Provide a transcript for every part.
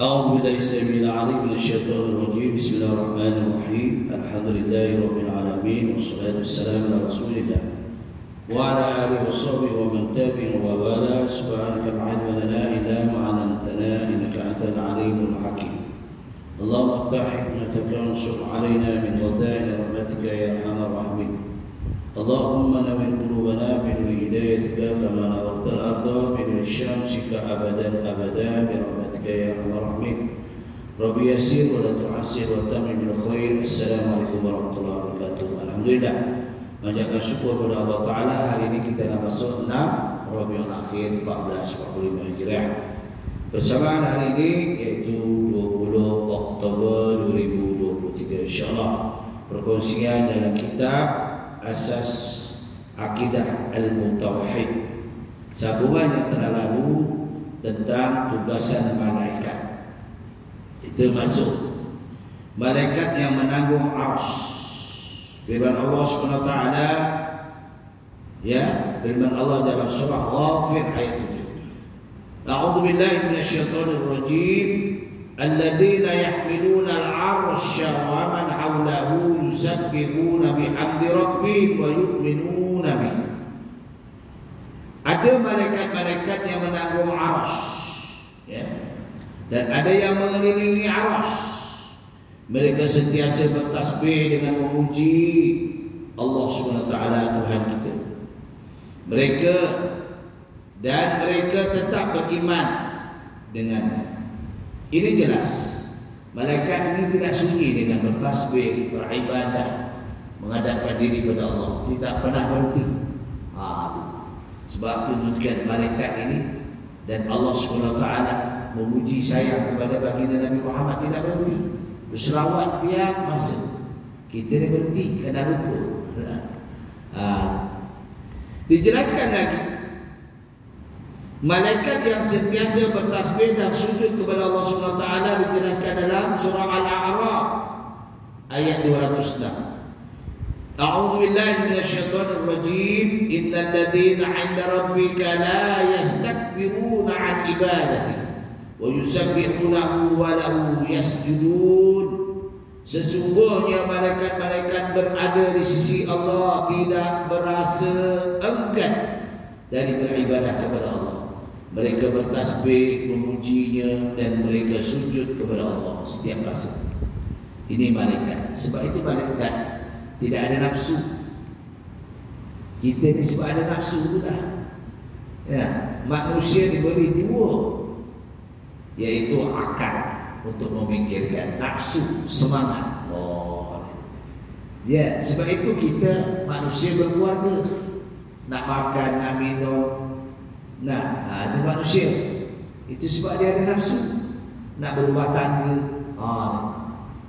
أعوذ بالله السميع العليم من الشيطان الرجيم. بسم الله الرحمن الرحيم. الحمد لله رب العالمين والصلاة والسلام على رسول الله وعلى آله وصحبه ومن تبعهم ووالاه. سبحانك لا علم لنا إلا ما علمتنا إنك أنت العليم الحكيم. اللهم افتح حكمتك وانشر علينا من خزائن رحمتك يا أرحم الراحمين. اللهم نور قلوبنا بنور هدايتك كما نورت الأرض بنور الشمس أبدا أبدا برحمتك يا أرحم الراحمين. ربي يسير ولا تعسر وتمم بالخير. السلام عليكم ورحمة الله وبركاته. Alhamdulillah, menjaga syukur kepada Allah Ta'ala. Hari ini kita nak masuk 6 Rabiul Akhir 1445 Hijriah. Bersamaan hari ini yaitu 20 Oktober 2023, insyaAllah. Perkongsian dalam kitab Asas Akidah Al-Mutawahid, sambungan yang telah lalu tentang tugasan malaikat. Itu masuk malaikat yang menanggung arsy. Firman Allah Subhanahu wa taala, ya, firman Allah dalam surah Ghafir ayat 7. A'udzu billahi minasyaitonir rajim. Alladzina yahmiluna al-'arsya wa man hawlahu yusabbihuna bihamdi rabbihim wa yu'minuna bih. Ada malaikat-malaikat yang menanggung arsy, ya, dan ada yang mengelilingi arsy. Mereka sentiasa bertasbih dengan memuji Allah SWT, Tuhan kita. Mereka tetap beriman dengannya. Ini jelas, malaikat ini tidak sunyi dengan bertasbih, beribadah, menghadapkan diri kepada Allah, tidak pernah berhenti. Sebab tunjukkan malaikat ini dan Allah SWT memuji sayang kepada baginda Nabi Muhammad tidak berhenti, berselawat tiap masa. Kita ni berhenti kerana lupa. Dijelaskan lagi, malaikat yang sentiasa bertasbih dan sujud kepada Allah SWT dijelaskan dalam surah Al-A'raf ayat 206. A'udzu billahi minasyaitonir rajim. Innal ladzina 'inda rabbika la yastakbiruna 'an ibadatihi wa yusabbihunahu wa lahu yasjudun. Sesungguhnya malaikat-malaikat berada di sisi Allah tidak berasa enggan dari beribadah kepada Allah. Mereka bertasbih, memujinya, dan mereka sujud kepada Allah setiap masa. Ini malaikat. Sebab itu malaikat tidak ada nafsu. Kita ni sebab ada nafsu pula. Ya, manusia diberi 2, yaitu akal untuk memikirkan, nafsu, semangat. Ya, sebab itu kita manusia berkeluarga, nak makan, nak minum. Itu manusia. Itu sebab dia ada nafsu. Nak berumah tangga,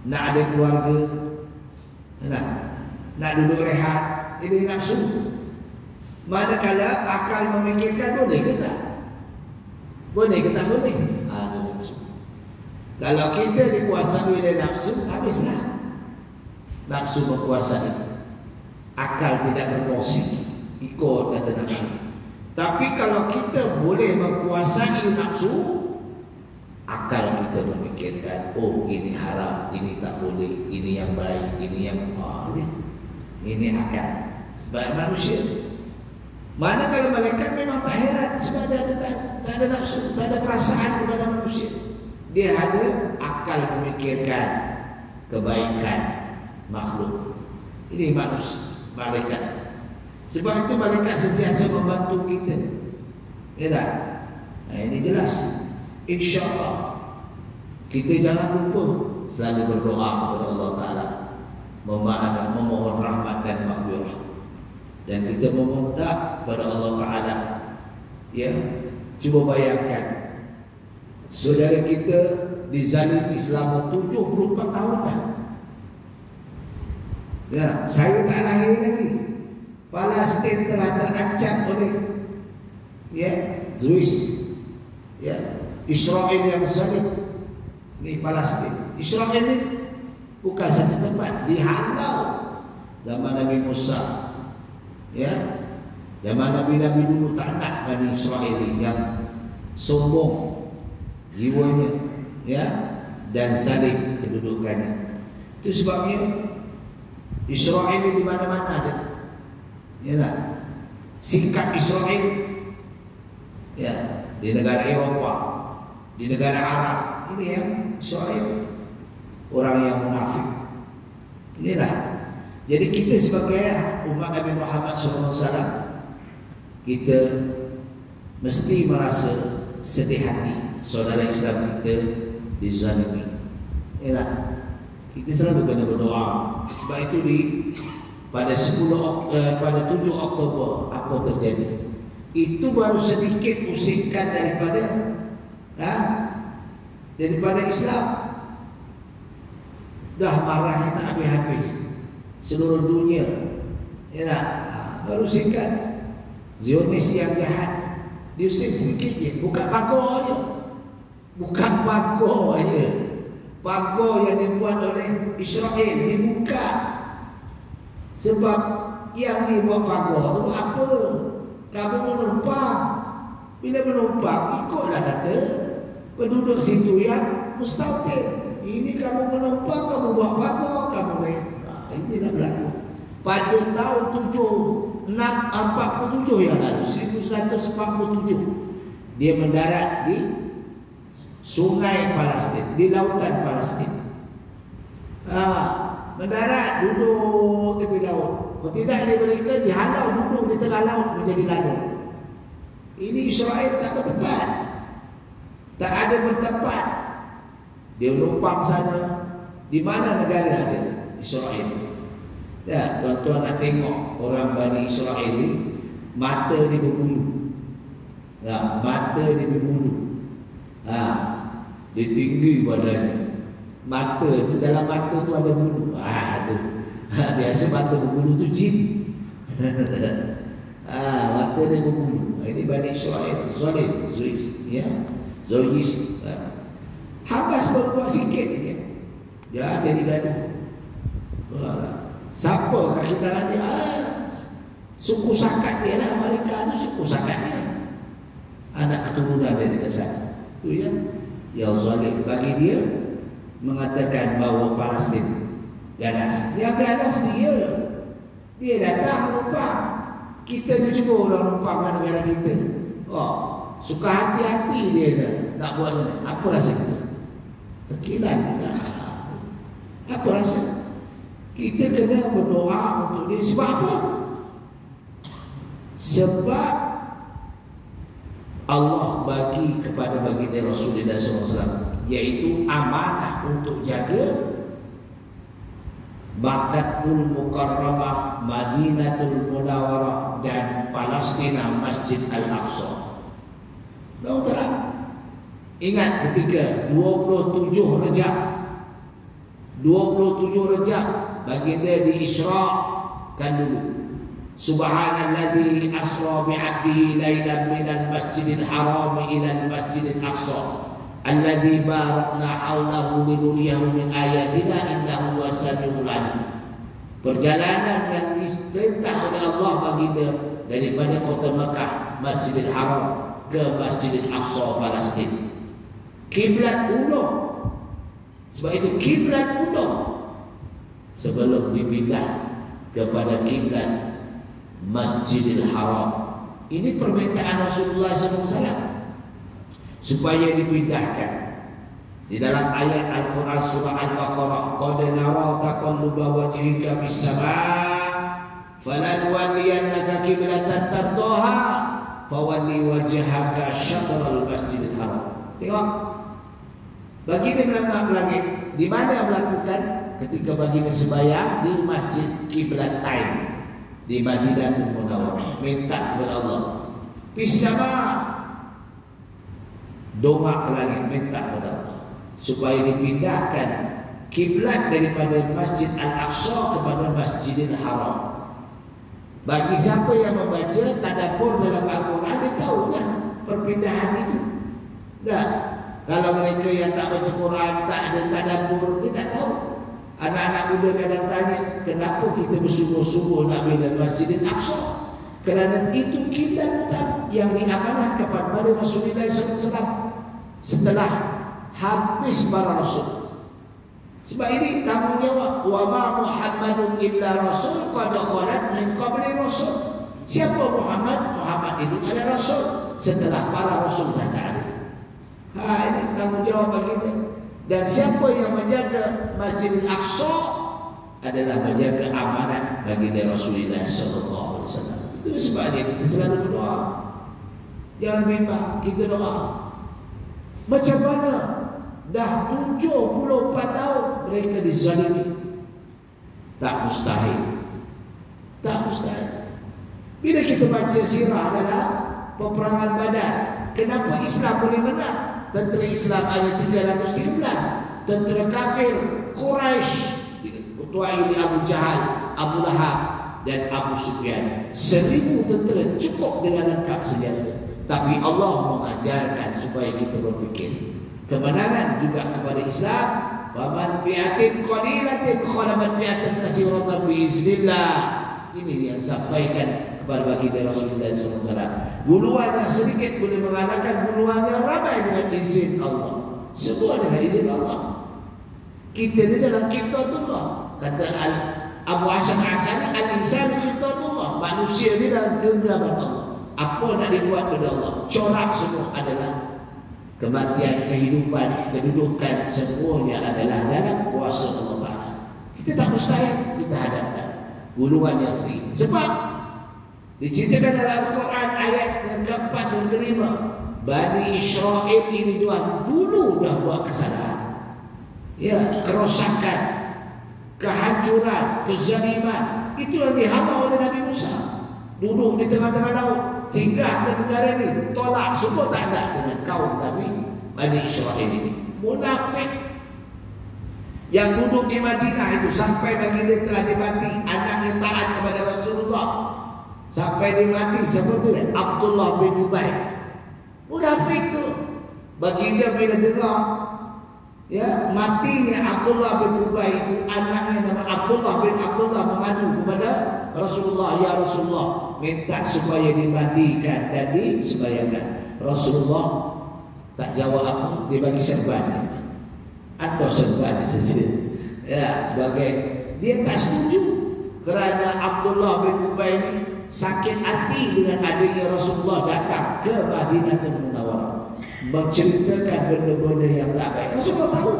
nak ada keluarga, nak duduk rehat. Ini nafsu. Manakala akal memikirkan, boleh ke tak? Boleh ke tak boleh? Nafsu. Kalau kita dikuasai oleh nafsu, habislah. Nafsu berkuasai, akal tidak berfungsi, ikut kata nafsu. Tapi kalau kita boleh menguasai nafsu, akal kita memikirkan, oh ini haram, ini tak boleh, ini yang baik, ini yang ini akal. Sebab manusia. Mana kalau malaikat memang tak heran, sebab dia tak ada nafsu, tak ada perasaan kepada manusia. Dia ada akal memikirkan kebaikan makhluk. Ini manusia, malaikat. Sebab itu malaikat sentiasa membantu kita. Ya tak? Ini jelas. InsyaAllah kita jangan lupa selalu berdoa kepada Allah Ta'ala, memohon rahmat dan maghfirah. Dan kita meminta kepada Allah Ta'ala. Ya, cuba bayangkan, saudara kita dizalimi selama 74 tahun dah. Ya, saya tak lahir lagi. Palestin telah terancam oleh Zeus, Israel yang zalim. Ini Palestin. Israel ini bukan satu tempat, dihalau zaman Nabi Musa, zaman Nabi-Nabi dulu tak nak Bani Israel yang sombong jiwanya, ya, dan zalim kedudukannya. Itu sebabnya Israel di mana-mana ada. Ya tak? Sikap Israel ya, di negara Eroppa, di negara Arab, ini yang Israel, orang yang munafik. Inilah. Jadi kita sebagai umat Nabi Muhammad SAW, kita mesti merasa sedih hati saudara Islam kita dizalimi. Inilah. Kita selalu kena berdoa. Sebab itu pada 7 Oktober apa terjadi? Itu baru sedikit usikan daripada Islam. Dah marahnya tak habis-habis seluruh dunia. Ya tak? Baru usikan Zionis yang jahat diusik sedikit je, buka pagar je. Bukan pagar je. Pagar yang dibuat oleh Israel dibuka. Sebab yang dibuat pagar tu apa? Kamu menumpang. Bila menumpang, ikutlah kata penduduk situ yang mustautin. Ini kamu menumpang, kamu buat pagar, kamu naik. Ini dah berlaku. Pada tahun 47 yang lalu, 1947, dia mendarat di sungai Palestin, di lautan Palestin. Mendarat, duduk tepi laut. Kalau tidak, mereka dihalau duduk di tengah laut menjadi laut. Ini Israel tak bertempat, tak ada bertempat. Dia numpang sana. Di mana negara ada Israel? Ya, tuan-tuan nak tengok orang Bani Israel ni, mata dia berbulu. Ya, mata dia berbulu. Dia tinggi badannya. Mata tu, dalam mata tu ada bulu. Tu. Biasa mata berbulu tu jin. Mata dia berbulu. Ini Bani Israel, Zolim, Zois, ya, Zois. Hamas baru buat sikit je. Ya, dia digaduh. Siapa kaki tangan dia? Suku sakat dia lah. Mereka tu suku sakat dia. Anak keturunan dia dekat sana. Itu ya. Ya zalim. Bagi dia mengatakan bahawa Palestin ganas. Yang ganas dia. Dia datang menumpang. Kita ni cuba orang numpang kat negara kita. Suka hati-hati dia dah nak buat ni. Apa rasa kita? Tekilan. Apa rasa? Kita kena berdoa untuk dia. Sebab apa? Sebab Allah bagi kepada baginda Rasulullah SAW, iaitu amanah untuk jaga Makkatul Mukarramah, Madinatul Munawwarah dan Palestina, Masjid Al-Aqsa. Tahu tak? Ingat ketika 27 Rejab, 27 Rejab baginda diisrakan dulu. Subhanalladzi asra bi'abdihi lailan minal masjidil haram ila al-masjidil aqsa alladzi barakna haulahu linuriyahu min ayatina innahu was-sami'ul 'alim. Perjalanan yang diperintah oleh Allah baginda daripada kota Mekah, Masjidil Haram ke Masjidil Aqsa Palestin. Kiblat ulung. Sebab itu kiblat ulung sebelum dipindah kepada kiblat Masjidil Haram. Ini permintaan Rasulullah SAW supaya dipindahkan. Di dalam ayat Al-Quran surah Al-Baqarah, qad nara taqalluba wajhika fis sama' falanuwalliyannaka qiblatan tardaha fawalli wajhaka syatral Masjidil Haram. Tengok, baginda melangkah ke langit. Di mana melakukan? Ketika baginda sembahyang di Masjid Qiblatain di Madinatul Munawwarah, minta kepada Allah. Bisama, doa ke langit, minta kepada Allah supaya dipindahkan kiblat daripada Masjid Al-Aqsa kepada Masjidil Haram. Bagi siapa yang membaca tadabbur dalam Al-Quran, dia tahu dah perpindahan itu. Dah. Kalau mereka yang tak baca Quran, tak ada tadabbur, dia tak tahu. Anak-anak muda kadang tanya, kenapa kita bersungguh-sungguh nak pindah Masjidil Aqsa? Kerana itu kiblat tetap yang diamanahkan kepada Rasulullah SAW setelah habis para rasul. Sebab ini tanggungjawab. Wa ma Muhammadun illa rasul qad khalat min qabli rasul. Siapa Muhammad? Muhammad itu adalah rasul setelah para rasul dah tak ada. Ini tanggungjawab bagi kita. Dan siapa yang menjaga Masjidil Aqsa adalah menjaga amanat bagi Rasulullah sallallahu alaihi wasallam. Itu sebabnya kita selalu berdoa. Jangan bimbang, kita doa. Macam mana dah 74 tahun mereka dizalimi? Tak mustahil. Tak mustahil. Bila kita baca sirah dalam peperangan Badar, kenapa Islam boleh menang? Tentera Islam ayat 313, tentera kafir Quraisy ketuai oleh Abu Jahal, Abu Lahab dan Abu Sufyan. 1000 tentera cukup dengan lengkap senjata. Tapi Allah mengajarkan supaya kita berfikir. Kemenangan juga kepada Islam. Waman fi'atin qalilatin khalabat fi'atan katsiratan biiznillah. Ini dia sampaikan kepada baginda Rasulullah SAW. Bunuhannya sedikit boleh mengalahkan bunuhannya ramai dengan izin Allah. Semua dengan izin Allah. Kita ni dalam Qiblatullah. Kata Abu Hasan As'ari, al-insan Qiblatullah. Manusia ni dalam genggaman Allah. Apa nak dibuat pada Allah, corak semua adalah kematian, kehidupan, kedudukan, semuanya adalah dalam kuasa Allah Ta'ala. Kita tak mustahil kita hadapkan bunuhannya sendiri. Sebab diceritakan dalam Al-Quran ayat yang keempat dan kelima, Bani Israel ini tuan dulu dah buat kesalahan, ya, kerosakan, kehancuran, kezaliman. Itu yang dihalau oleh Nabi Musa. Duduk di tengah-tengah laut, singgah ke negara ini, tolak semua tak ada dengan kaum Nabi Bani Israel ini. Munafik yang duduk di Madinah itu sampai baginda telah dimati, anaknya taat kepada Rasulullah sampai dimati. Siapa tu? Abdullah bin Ubay. Munafik tu. Baginda bila dengar ya matinya Abdullah bin Ubay itu, anaknya nama Abdullah bin Abdullah mengadu kepada Rasulullah, ya Rasulullah, minta supaya dimandikan dan disembahyangkan. Rasulullah tak jawab apa, dia bagi serban atau serban saja. Ya, sebagai dia tak setuju kerana Abdullah bin Ubay ini sakit hati dengan adanya Rasulullah datang ke Madinatul Munawwarah menceritakan benda-benda yang tak baik. Rasulullah tahu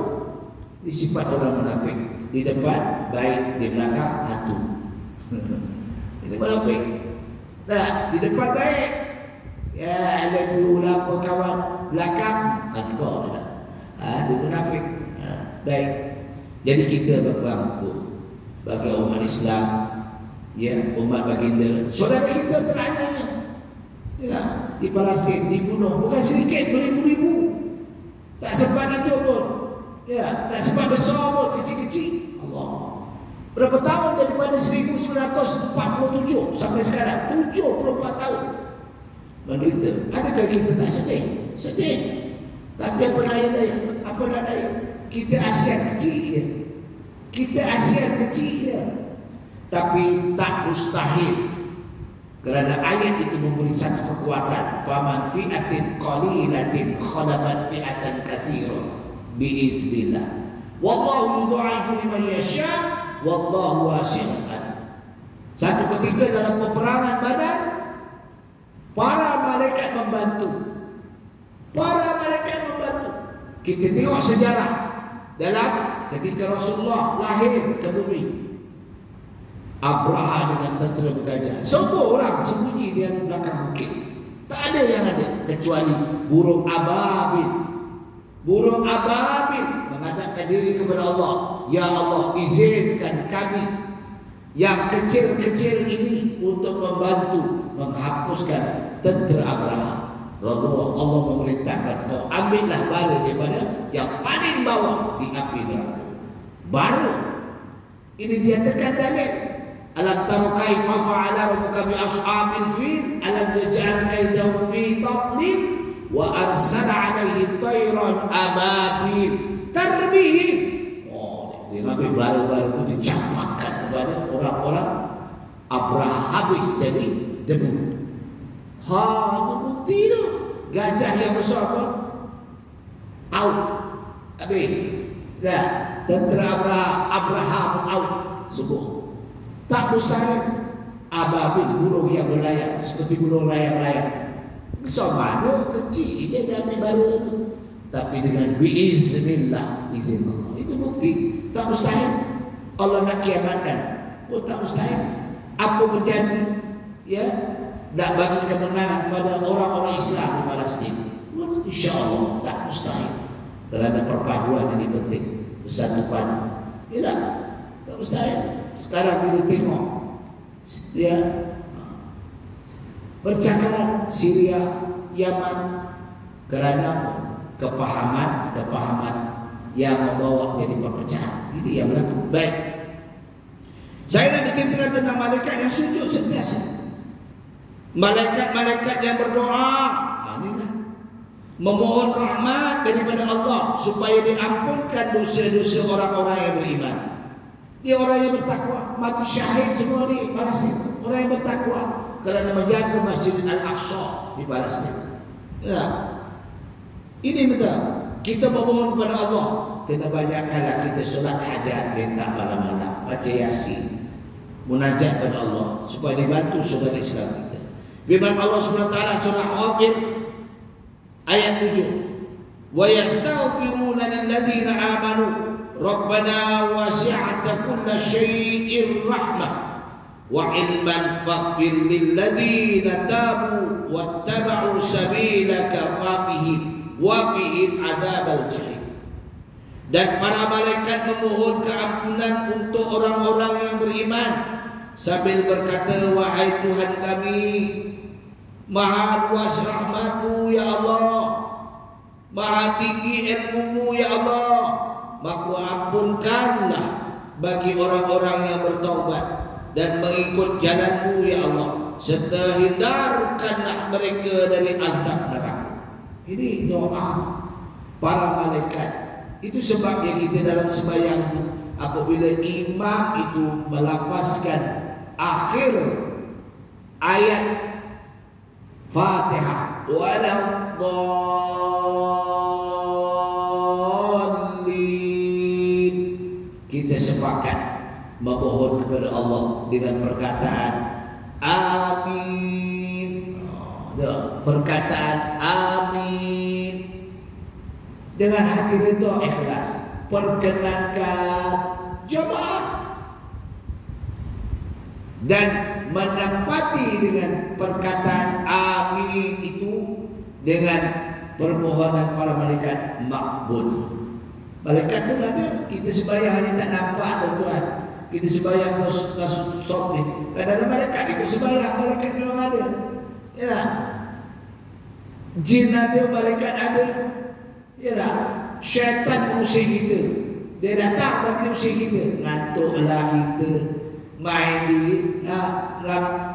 ini sifat orang munafik. Di depan baik, di belakang hantu. Ini munafik. Nah, di depan baik, ya ada dua kawan, belakang engkau dah. Itu munafik. Baik. Jadi kita berbantu bagi umat Islam, ya, umat baginda. Saudara kita teranyanya, ya, di Palestin dibunuh bukan sedikit, beribu-ribu. Tak sempat itu pun, ya, tak sempat besar pun, kecil-kecil. Allah. Berapa tahun daripada 1947 sampai sekarang? 74 tahun menderita. Adakah kita tak sedih? Sedih. Tapi apa daya? Apa nak daya? Kita ASEAN kecil je. Kita ASEAN kecil je. Tapi tak mustahil. Kerana ayat itu memberi satu kekuatan. Faman fi'atin qalilatin khalabat fi'atan katsirah biiznillah. Wallahu yudha'ifu liman yasha'. Wallahu wasi'un alim. Satu ketika dalam peperangan Badar, para malaikat membantu. Para malaikat membantu. Kita tengok sejarah dalam ketika Rasulullah lahir ke bumi. Abraha dengan tentera bergajah, semua orang sembunyi di belakang bukit. Tak ada yang ada kecuali burung ababil. Burung ababil menghadapkan diri kepada Allah. Ya Allah, izinkan kami yang kecil-kecil ini untuk membantu menghapuskan tentera Abraha. Allah memerintahkan kau ambillah bara daripada yang paling bawah di api neraka. Baru ini dia tekan dalil. Alam taru kaifa fa'ala rabbuka bi ashabil fil alam yaj'al kaidahum fi tadlil wa arsala 'alaihim tayran ababil tarbihim. Oh, dia ambil bara-bara itu dicampakkan kepada orang-orang Abraha, habis jadi debu. Itu bukti tu. Gajah yang besar pun out. Habis. Dah, tentera Abraha pun out semua. Tak mustahil. Ababil, burung yang berlayar seperti burung layar-layar. Sama ada kecil je dia ambil bala tu. Tapi dengan biiznillah, izin Allah. Itu bukti. Tak mustahil. Allah nak kiamatkan. Oh, tak mustahil. Apa berjadi? Ya, nak bagi kemenangan kepada orang-orang Islam di Palestin. InsyaAllah tak mustahil. Kerana perpaduan ini penting. Bersatu padu. Yalah, tak mustahil. Sekarang bila tengok ya bercakap Syria, Yaman, kerana kepahaman yang membawa jadi perpecahan. Ini yang berlaku. Baik. Saya nak bercerita tentang malaikat yang sujud sentiasa. Malaikat-malaikat yang berdoa, inilah memohon rahmat daripada Allah supaya diampunkan dosa-dosa orang-orang yang beriman. Dia orang yang bertakwa, mati syahid semua di Palestin. Orang yang bertakwa kerana menjaga Masjid Al-Aqsa di Palestin. Ya. Ini betul. Kita memohon kepada Allah. Kena banyakkanlah kita solat hajat, minta malam-malam, baca Yasin, munajat kepada Allah supaya dibantu saudara Islam kita. Firman Allah SWT surah Ghafir ayat 7. Wa yastaghfiruna lillazina amanu Rabbana wasi'ta kulla syai'ir rahmah wa ilman faghfir lilladzina tabu wattaba'u sabilaka waqihim adzabal jahim. Dan para malaikat memohon keampunan untuk orang-orang yang beriman sambil berkata, wahai Tuhan kami, maha luas rahmat-Mu ya Allah, maha tinggi ilmu-Mu ya Allah, maka ampunkanlah bagi orang-orang yang bertaubat dan mengikut jalan-Mu ya Allah, serta hindarkanlah mereka dari azab neraka. Ini doa para malaikat. Itu sebabnya kita dalam sembahyang itu, apabila imam itu melafazkan akhir ayat Fatihah, waladdallin, kita sepakat memohon kepada Allah dengan perkataan amin. Perkataan amin dengan hati redha ikhlas, perkenankan jemaah dan menempati dengan perkataan amin itu dengan permohonan para malaikat makbul. Malaikat pun ada. Kita sembahyang hanya tak nampak tuan-tuan. Kita sembahyang tasawuf ni. Kadang-kadang malaikat ikut sembahyang, malaikat memang ada. Ya. Jin ada, malaikat ada. Ya. Syaitan mengusir kita. Dia datang dan mengusir kita. Ngantuklah kita. Main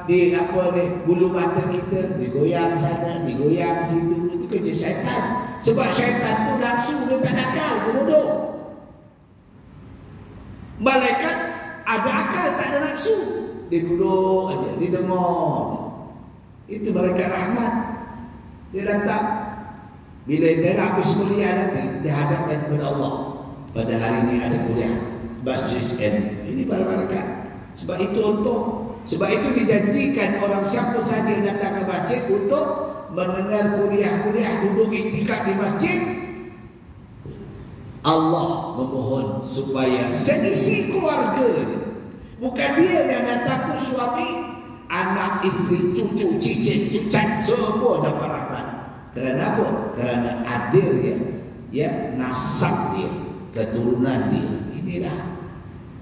di apa ni, bulu mata kita, digoyang sana, digoyang situ. Itu kerja syaitan. Sebab syaitan tu nafsu, dia tak ada akal, dia bodoh. Malaikat ada akal, tak ada nafsu. Dia duduk aja, dia dengar. Itu malaikat rahmat. Dia datang. Bila dia habis kuliah nanti, dia hadapkan kepada Allah. Pada hari ini ada kuliah Masjid N. Ini para malaikat. Sebab itu sebab itu dijanjikan orang siapa saja yang datang ke masjid untuk mendengar kuliah-kuliah, duduk iktikaf di masjid. Allah memohon supaya seisi keluarga, bukan dia yang datang, tu suami, anak, isteri, cucu, cicit, cucat, semua dapat rahmat. Kerana apa? Kerana adil dia, ya, nasab dia, keturunan dia. Inilah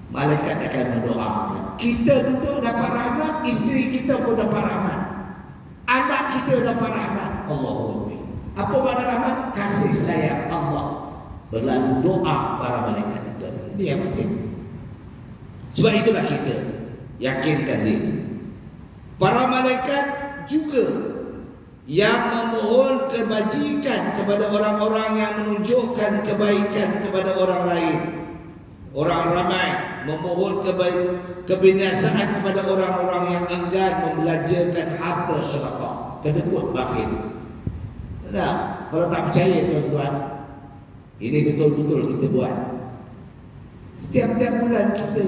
malaikat akan mendoakan. Kita duduk dapat rahmat, isteri kita pun dapat rahmat, anak kita dapat rahmat. Allahumma. Apa makna rahmat? Kasih sayang Allah berlalu doa para malaikat itu. Ini yang penting. Sebab itulah kita yakinkan diri. Para malaikat juga yang memohon kebajikan kepada orang-orang yang menunjukkan kebaikan kepada orang lain. Orang ramai memohon kebinasaan kepada orang-orang yang enggan membelanjakan harta sedekah, kedekut bakhil. Nah, kalau tak percaya tuan-tuan, Ini betul-betul kita buat. Setiap-tiap bulan kita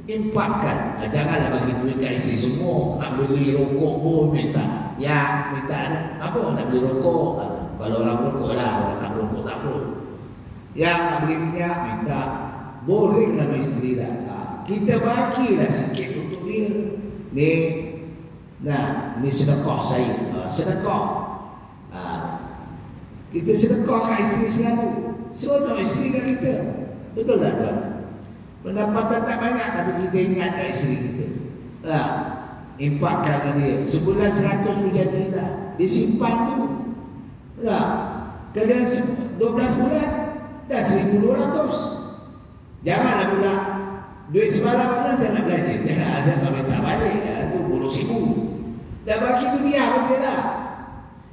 impakkan. Janganlah bagi duit kat isteri semua. Nak beli rokok pun minta. Ya, minta apa? Nak beli rokok. Kalau orang rokok lah, orang tak rokok tak apa. Yang nak beli minyak minta. Boring nama isteri dah. Kita bagilah sikit untuk dia. Ni, nah, ni sedekah saya. Sedekah. Kita sedekah kat isteri selalu. Seronok isteri kat kita. Betul tak tuan? Pendapatan tak banyak tapi kita ingat kat isteri kita. Impakkan ke dia. Sebulan 100 pun jadilah. Disimpan tu. Kalau 12 bulan dah 1,200. Janganlah pula duit semalam mana saya nak belanja. Jangan ada nak minta balik. Tu boros ibu. Dah bagi tu dia apa lah.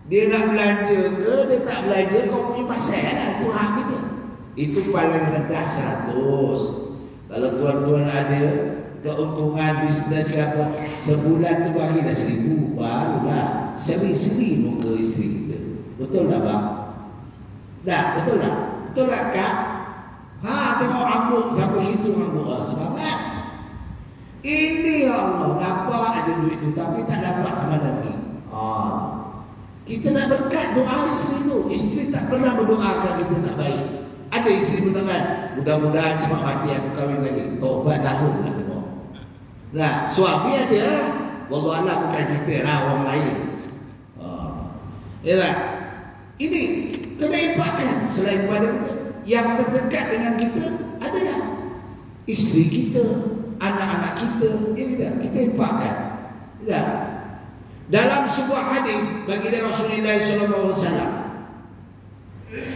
Dia nak belanja ke dia tak belanja kau punya pasal lah. Itu hak kita. Itu paling rendah 100. Kalau tuan-tuan ada keuntungan bisnes ke apa, sebulan tu bagi dah 1,000, barulah seri-seri muka isteri kita. Betul tak bang? Tak, betul tak? Betul tak kak? Tengok angguk, sampai hitung angguk. Semangat. Ini ya Allah, dapat ada duit tu tapi tak dapat ke mana pergi. Kita nak berkat doa isteri tu. Isteri tak pernah berdoakan kita tak baik. Ada isteri mendengar, mudah-mudahan cepat mati aku kahwin lagi. Tobat dahulu nak dengar. Nah, suami ada. Wallahualam bukan kita lah, orang lain. Ya tak? Ini kena impakkan. Selain pada kita, yang terdekat dengan kita adalah isteri kita, anak-anak kita. Ya tidak? Kita impakkan. Ya. Dalam sebuah hadis bagi Rasulullah SAW,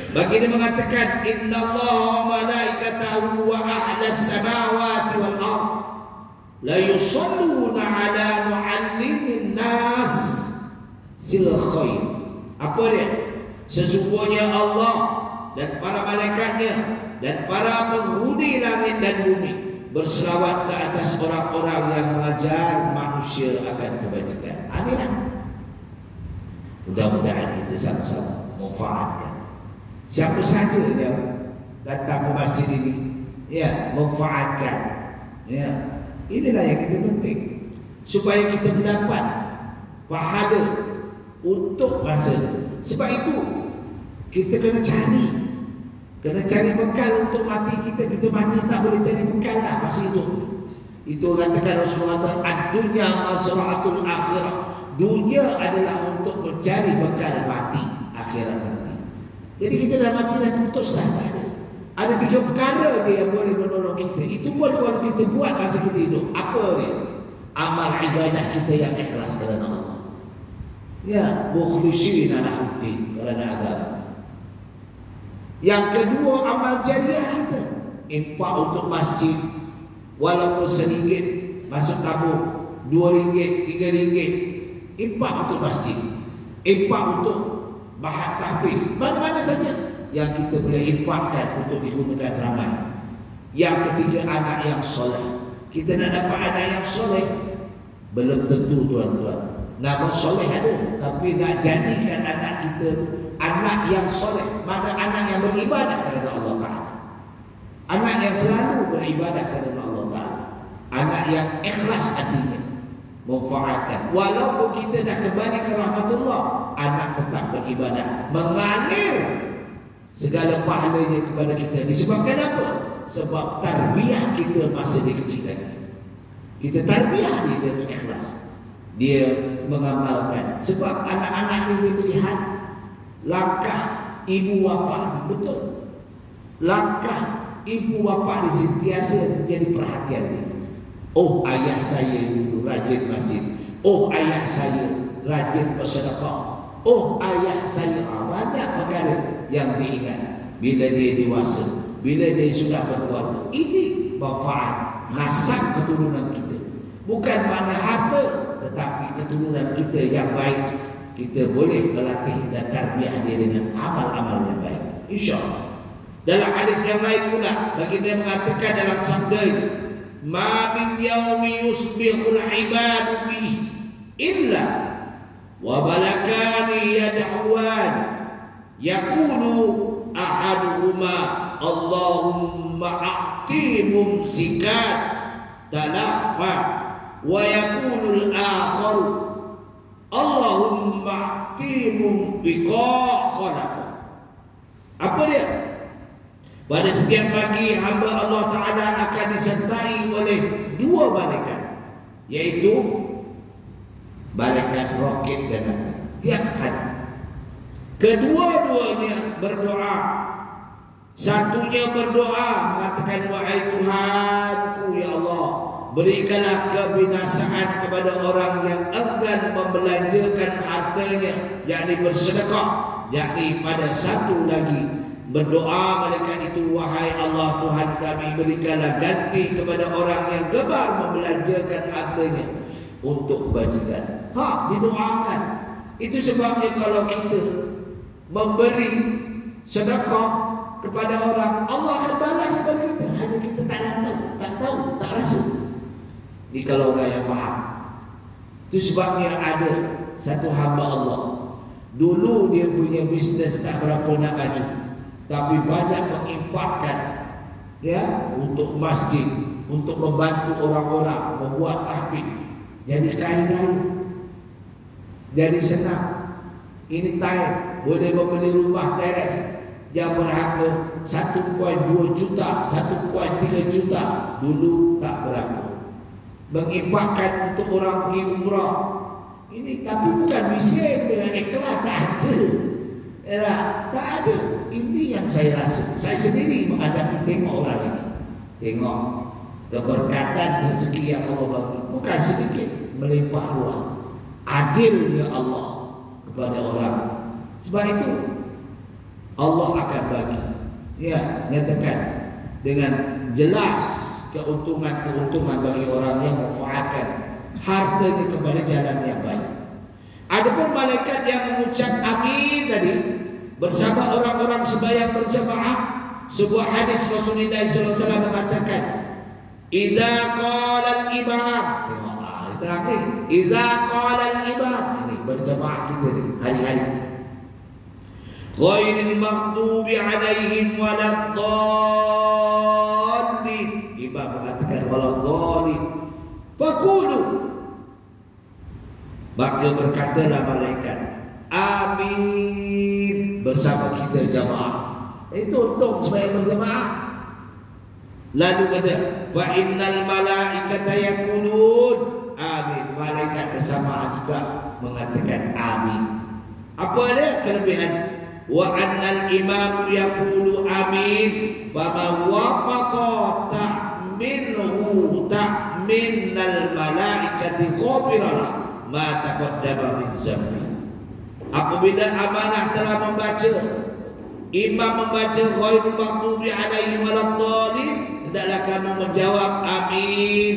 baginda mengatakan, innallaha wa malaikatahu wa ahlas samawati wal ard la yusalluna ala muallimin nas sil khair. Apa dia? Sesungguhnya Allah dan para malaikatnya dan para penghuni langit dan bumi berselawat ke atas orang-orang yang mengajar manusia akan kebajikan. Inilah. Mudah-mudahan kita sama-sama manfaatkan. Siapa saja yang datang ke masjid ini, ya, manfaatkan. Ya, inilah yang kita penting supaya kita mendapat pahala untuk masa. Sebab itu kita kena cari bekal untuk mati kita. Kita mati tak boleh cari bekal lah masih hidup. Itu katakan Rasulullah, ad-dunya mazra'atul akhirah. Dunia adalah untuk mencari bekal mati akhirat nanti. Jadi kita dah mati dah putuslah, tak ada. Ada 3 perkara dia yang boleh menolong kita. Itu pun kalau kita buat masa kita hidup. Apa dia? Amal ibadah kita yang ikhlas kerana Allah. Ya, mukhlisina lahuddin, kerana agama. Yang kedua, amal jariah kita. Infak untuk masjid. Walaupun RM1 masuk tabung, RM2, RM3. Infak untuk masjid. Infak untuk bahat tahfiz. Mana-mana saja yang kita boleh infakkan untuk digunakan ramai. Yang ketiga, anak yang soleh. Kita nak dapat anak yang soleh, belum tentu tuan-tuan. Nama soleh ada, tapi nak jadikan anak kita anak yang soleh. Mana anak yang beribadah kepada Allah Ta'ala. Anak yang selalu beribadah kepada Allah Ta'ala. Anak yang ikhlas hatinya, manfaatkan. Walaupun kita dah kembali ke rahmatullah, anak tetap beribadah, mengalir segala pahalanya kepada kita. Disebabkan apa? Sebab tarbiyah kita masa dia kecil lagi. Kita tarbiyah dia dengan ikhlas. Dia mengamalkan. Sebab anak-anak ini melihat langkah ibu bapa. Betul. Langkah ibu bapa di sentiasa jadi perhatian dia. Oh, ayah saya dulu rajin masjid. Oh, ayah saya rajin bersedekah. Oh, ayah saya, banyak perkara yang diingat bila dia dewasa, bila dia sudah berkeluarga. Ini manfaat nasab keturunan kita. Bukan mana harta, tetapi keturunan kita yang baik. Kita boleh melatih dan tarbiyah dia dengan amal-amal yang baik, insya-Allah. Dalam hadis yang lain pula, baginda mengatakan dalam sabdanya, ma min yaumi yusbihul ibadu bihi illa wa balakani yad'uwan yaqulu ahaduhuma Allahumma a'ti mumsikat talaffa wa yaqulu al-akharu Allahumma a'ti mumbiqa khalaqa. Apa dia? Pada setiap pagi hamba Allah Ta'ala akan disertai oleh dua malaikat, yaitu malaikat rokit dan api. Tiap hari kedua-duanya berdoa. Satunya berdoa mengatakan, wahai Tuhanku ya Allah, berikanlah kebinasaan kepada orang yang enggan membelanjakan hartanya, yakni bersedekah. Yakni pada satu lagi berdoa malaikat itu, wahai Allah Tuhan kami, berikanlah ganti kepada orang yang gemar membelanjakan hartanya untuk kebajikan. Didoakan. Itu sebabnya kalau kita memberi sedekah kepada orang, Allah akan balas kepada kita. Hanya kita tak tahu, tak rasa. Ini kalau orang yang faham. Itu sebabnya ada satu hamba Allah. Dulu dia punya bisnes tak berapa nak maju, tapi banyak menginfakkan untuk masjid, untuk membantu orang-orang, membuat tahfidz. Jadi kaya raya, jadi senang. Ini time boleh membeli rumah teres yang berharga 1.2 juta, 1.3 juta. Dulu tak berapa. Menginfakkan untuk orang pergi umrah. Ini tapi bukan bising dengan ikhlas, tak ada. Tak ada. Ini yang saya rasa. Saya sendiri menghadapi, tengok orang ini. Tengok keberkatan rezeki yang Allah bagi. Bukan sedikit, melimpah ruah. Adil ya Allah kepada orang. Sebab itu Allah akan bagi. Nyatakan dengan jelas keuntungan-keuntungan bagi orang yang memanfaatkan hartanya kepada jalan yang baik. Adapun malaikat yang mengucap amin tadi bersama orang-orang sembahyang berjamaah, sebuah hadis Rasulullah SAW mengatakan, idza qala al-imam, terang ni, idza qala al-imam, ini berjamaah kita ni hari-hari, ghairil maghdubi alaihim waladdallin, imam mengatakan waladdallin, faqulu, maka berkatalah malaikat amin bersama kita jamaah. Itu untung sembahyang berjamaah. Lalu kata, wa innal malaikata yaqulun amin, malaikat bersamaan juga mengatakan amin. Apa dia kelebihan? Wa annal imamu yaqulu amin wa ma wafaqa ta'minhu ta'minal malaikati qabiralah ma taqaddama min zambi. Apabila amanah telah membaca, imam membaca ghairul maghdubi alaihim waladdallin, hendaklah kamu menjawab amin.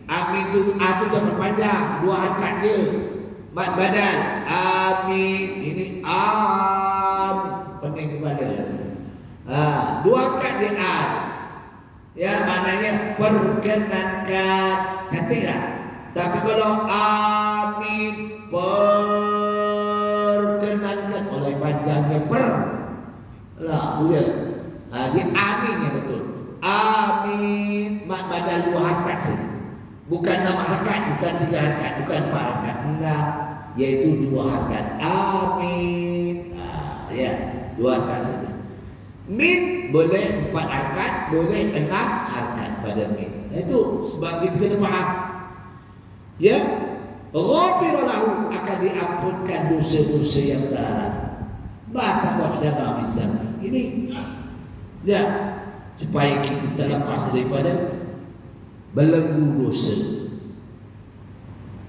Amin tu jangan panjang, 2 harakat je. Mad badal amin, ini amin pening kepala. 2 harakat je maknanya perkenankan, cantik tak? Tapi kalau amin perkenankan, oleh panjangnya dia amin yang betul. Amin mad badal 2 harakat saja. Bukan 6 harakat, bukan 3 harakat, bukan 4 harakat. Enggak, yaitu 2 harakat. Amin. 2 harakat saja. Min boleh 4 harakat, boleh 6 harakat pada min. Itu sebab kita kena faham. Ghafira lahu, akan diampunkan dosa-dosa yang telah bataqad dama bizam. Ini supaya kita terlepas daripada belenggu dosa.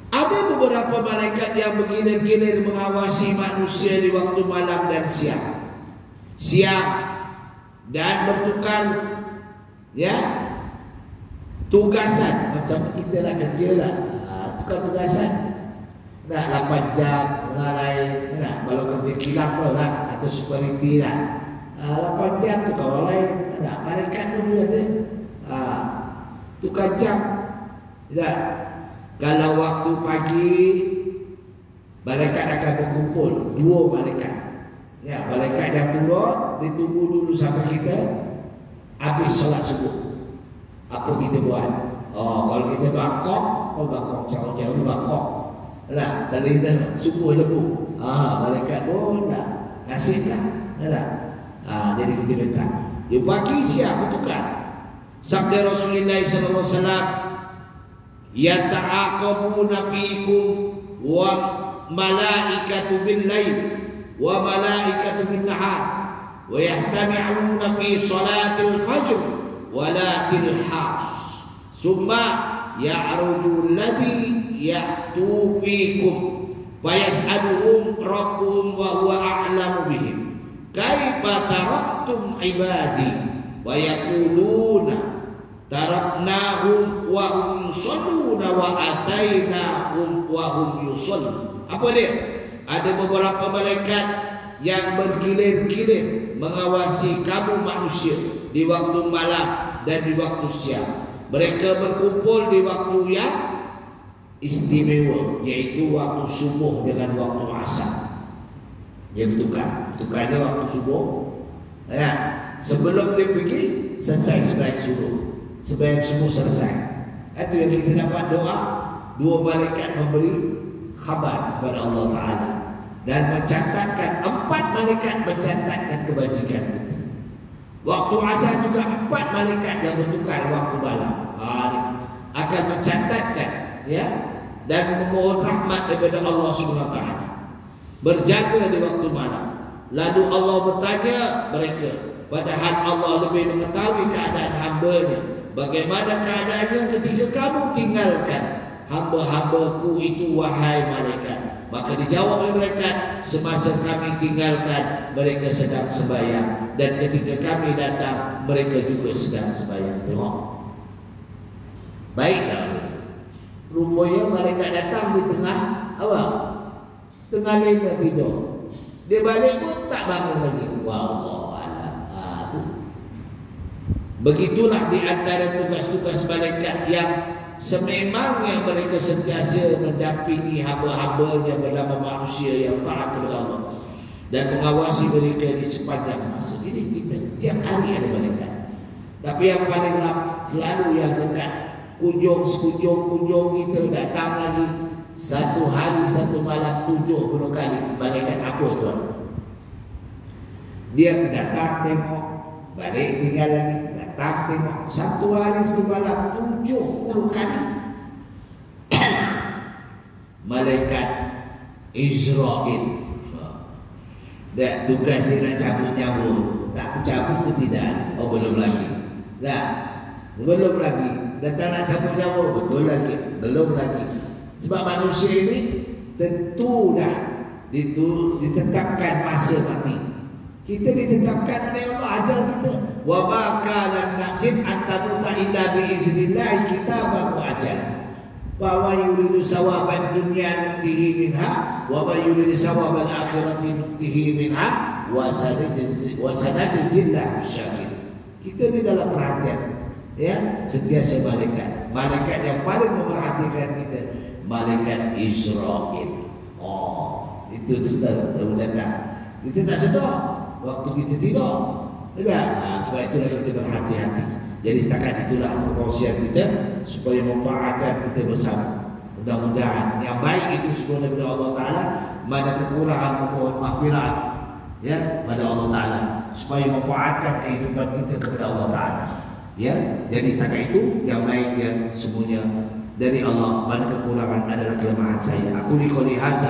Ada beberapa malaikat yang bergilir-gilir mengawasi manusia di waktu malam dan siang. Dan bertukar tugasan, macam kita lah kerja lah, tukar tugasan. 8 jam orang lain, kalau kerja kilang tu lah, atau security lah, 8 jam tukar orang lain. Malaikat pun dia tu tukar jam. Kalau waktu pagi, malaikat akan berkumpul 2 malaikat. Ya, malaikat yang turun ditunggu dulu sampai kita habis solat subuh. Apa kita buat? Oh, kalau kita bangkok jauh-jauh bangkok. Nah, terlindah subuh lebu. Malaikat pun dah nasib dah. Jadi kita minta. Dia pagi siap bertukar. Sabda Rasulullah sallallahu alaihi wasallam, "Yata'aqabuna fiikum wa malaikatu bil-lail wa malaikatu bin-nahar wa yahtami'una fi salatil fajr wa latil has. Summa ya'ruju alladhi ya'tu fiikum wa yas'aluhum rabbuhum wa huwa a'lamu bihim. Kaifa taraktum ibadi wa yaquluna taraknahum wa hum yusalluna wa atainahum wa hum yusallun." Apa dia? Ada beberapa malaikat yang bergilir-gilir mengawasi kamu manusia di waktu malam dan di waktu siang. Mereka berkumpul di waktu yang istimewa, yaitu waktu subuh dengan waktu asar. Dia bertukarnya waktu subuh. Ya, sebelum dia pergi selesai sembahyang subuh. Sembahyang subuh selesai. Itu yang kita dapat doa. Dua malaikat memberi khabar kepada Allah Ta'ala dan mencatatkan, 4 malaikat mencatatkan kebajikan kita. Waktu asar juga 4 malaikat yang bertukar waktu malam akan mencatatkan, ya, dan memohon rahmat daripada Allah Subhanahu Wa Ta'ala. Berjaga di waktu malam. Lalu Allah bertanya mereka, padahal Allah lebih mengetahui keadaan hamba-Nya. Bagaimana keadaannya ketika kamu tinggalkan hamba-hambaku itu, wahai malaikat? Maka dijawab oleh malaikat, semasa kami tinggalkan mereka sedang sembahyang, dan ketika kami datang mereka juga sedang sembahyang. Tengok. Baiklah. Rupanya malaikat datang di tengah awal, tengah lena tidur. Dia balik pun tak bangun lagi. Wallahualam. Begitulah di antara tugas-tugas malaikat yang sememangnya mereka sentiasa mendampingi hamba-hambanya bernama manusia yang taat kepada Allah dan mengawasi mereka di sepanjang masa. Ini kita tiap hari ada malaikat. Tapi yang paling selalu yang dekat, kunjung kita datang lagi. Satu hari satu malam 70 kali. Malaikat apa tuan? Dia datang tengok, balik tinggal lagi, datang tengok. Satu hari satu malam 70 kali. Malaikat Israel. Dan tugas dia nak cabut nyawa. Tak cabut ke tidak? Oh, belum lagi. Tak, belum lagi. Datang nak cabut nyawa, betul lagi. Belum lagi. Sebab manusia ini tentu dah ditetapkan masa mati. Kita ditetapkan oleh Allah ajal kita. Wa ma kana nafsin an tamuta illa bi iznillah kitaban muajjala. Wa ma yuridu sawaban dunya nutihi minha wa ma yuridu sawabal akhirati nutihi minha wa sanajzillahu syakir. Kita di dalam perhatian, ya, sentiasa malaikat. Malaikat yang paling memerhatikan kita, malaikat Israel. Oh, itu sudah datang. Kita tak sedar waktu kita tidur. Sebab itulah kita berhati-hati. Jadi setakat itulah perkongsian kita supaya mempaatkan kita bersama. Mudah-mudahan yang baik itu semua daripada Allah Ta'ala. Mana kekurangan memohon maghfirah, ya, pada Allah Ta'ala, supaya mempaatkan kehidupan kita kepada Allah Ta'ala. Ya, jadi setakat itu yang baik yang semuanya dari Allah. Mana kekurangan adalah kelemahan saya. Aku liqouli hadza